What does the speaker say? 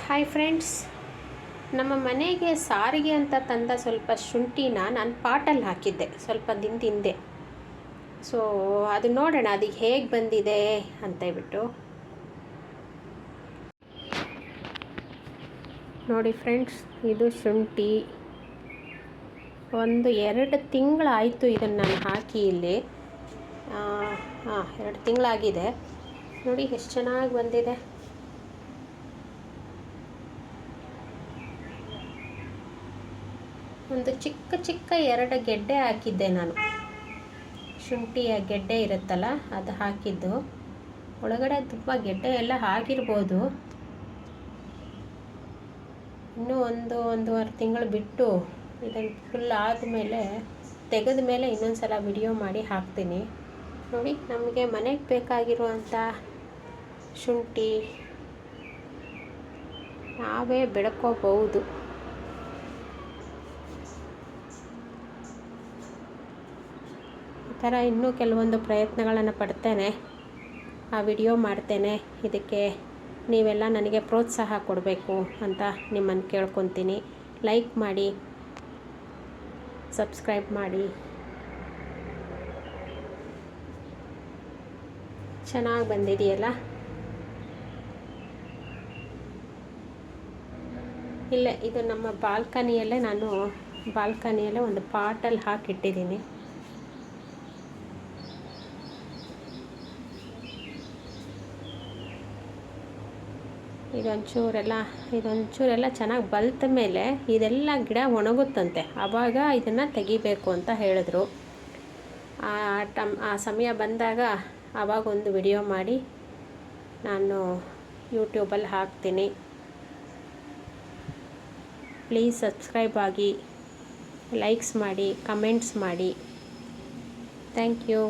Hi friends, ನಮ್ಮ ಮನೆಗೆ ಸಾರಿಗೆ ಅಂತ ತಂದ ಸ್ವಲ್ಪ ಶುಂಠಿನ ನಾನು ಪಾಟಲ್ಲಿ ಹಾಕಿದ್ದೆ ಸ್ವಲ್ಪ ದಿನದ ಹಿಂದೆ. ಸೊ ಅದು ನೋಡೋಣ ಅದಕ್ಕೆ ಹೇಗೆ ಬಂದಿದೆ ಅಂತ ಹೇಳ್ಬಿಟ್ಟು. ನೋಡಿ ಫ್ರೆಂಡ್ಸ್, ಇದು ಶುಂಠಿ. ಒಂದು 2 ತಿಂಗಳಾಯಿತು ಇದನ್ನು ನಾನು ಹಾಕಿ ಇಲ್ಲಿ. 2 ತಿಂಗಳಾಗಿದೆ. ನೋಡಿ ಎಷ್ಟು ಚೆನ್ನಾಗಿ ಬಂದಿದೆ. ಒಂದು ಚಿಕ್ಕ 2 ಗೆಡ್ಡೆ ಹಾಕಿದ್ದೆ ನಾನು. ಶುಂಠಿಯ ಗೆಡ್ಡೆ ಇರುತ್ತಲ್ಲ ಅದು ಹಾಕಿದ್ದು. ಒಳಗಡೆ ತುಂಬ ಗೆಡ್ಡೆ ಎಲ್ಲ ಆಗಿರ್ಬೋದು. ಇನ್ನೂ ಒಂದೂವರೆ ತಿಂಗಳು ಬಿಟ್ಟು ಇದನ್ನು ಫುಲ್ ಆದಮೇಲೆ ತೆಗೆದ ಮೇಲೆ ಇನ್ನೊಂದು ಸಲ ವಿಡಿಯೋ ಮಾಡಿ ಹಾಕ್ತೀನಿ. ನೋಡಿ, ನಮಗೆ ಮನೆಗೆ ಬೇಕಾಗಿರುವಂಥ ಶುಂಠಿ ನಾವೇ ಬೆಳ್ಕೋಬಹುದು. ಈ ಥರ ಇನ್ನೂ ಕೆಲವೊಂದು ಪ್ರಯತ್ನಗಳನ್ನು ಪಡ್ತೇನೆ, ಆ ವಿಡಿಯೋ ಮಾಡ್ತೇನೆ. ಇದಕ್ಕೆ ನೀವೆಲ್ಲ ನನಗೆ ಪ್ರೋತ್ಸಾಹ ಕೊಡಬೇಕು ಅಂತ ನಿಮ್ಮನ್ನು ಕೇಳ್ಕೊತೀನಿ. ಲೈಕ್ ಮಾಡಿ, ಸಬ್ಸ್ಕ್ರೈಬ್ ಮಾಡಿ. ಚೆನ್ನಾಗಿ ಬಂದಿದೆಯಲ್ಲ. ಇಲ್ಲೇ ಇದು ನಮ್ಮ ಬಾಲ್ಕನಿಯಲ್ಲೇ ಒಂದು ಪಾಟಲ್ಲಿ ಹಾಕಿಟ್ಟಿದ್ದೀನಿ. ಇದೊಂಚೂರೆಲ್ಲ ಚೆನ್ನಾಗಿ ಬಲ್ತ ಮೇಲೆ ಇದೆಲ್ಲ ಗಿಡ ಒಣಗುತ್ತಂತೆ. ಆವಾಗ ಇದನ್ನು ತೆಗಿಬೇಕು ಅಂತ ಹೇಳಿದ್ರು. ಆ ಸಮಯ ಬಂದಾಗ ಆವಾಗ ಒಂದು ವಿಡಿಯೋ ಮಾಡಿ ನಾನು ಯೂಟ್ಯೂಬಲ್ಲಿ ಹಾಕ್ತೀನಿ. ಪ್ಲೀಸ್ ಸಬ್ಸ್ಕ್ರೈಬ್ ಆಗಿ, ಲೈಕ್ಸ್ ಮಾಡಿ, ಕಮೆಂಟ್ಸ್ ಮಾಡಿ. Thank you.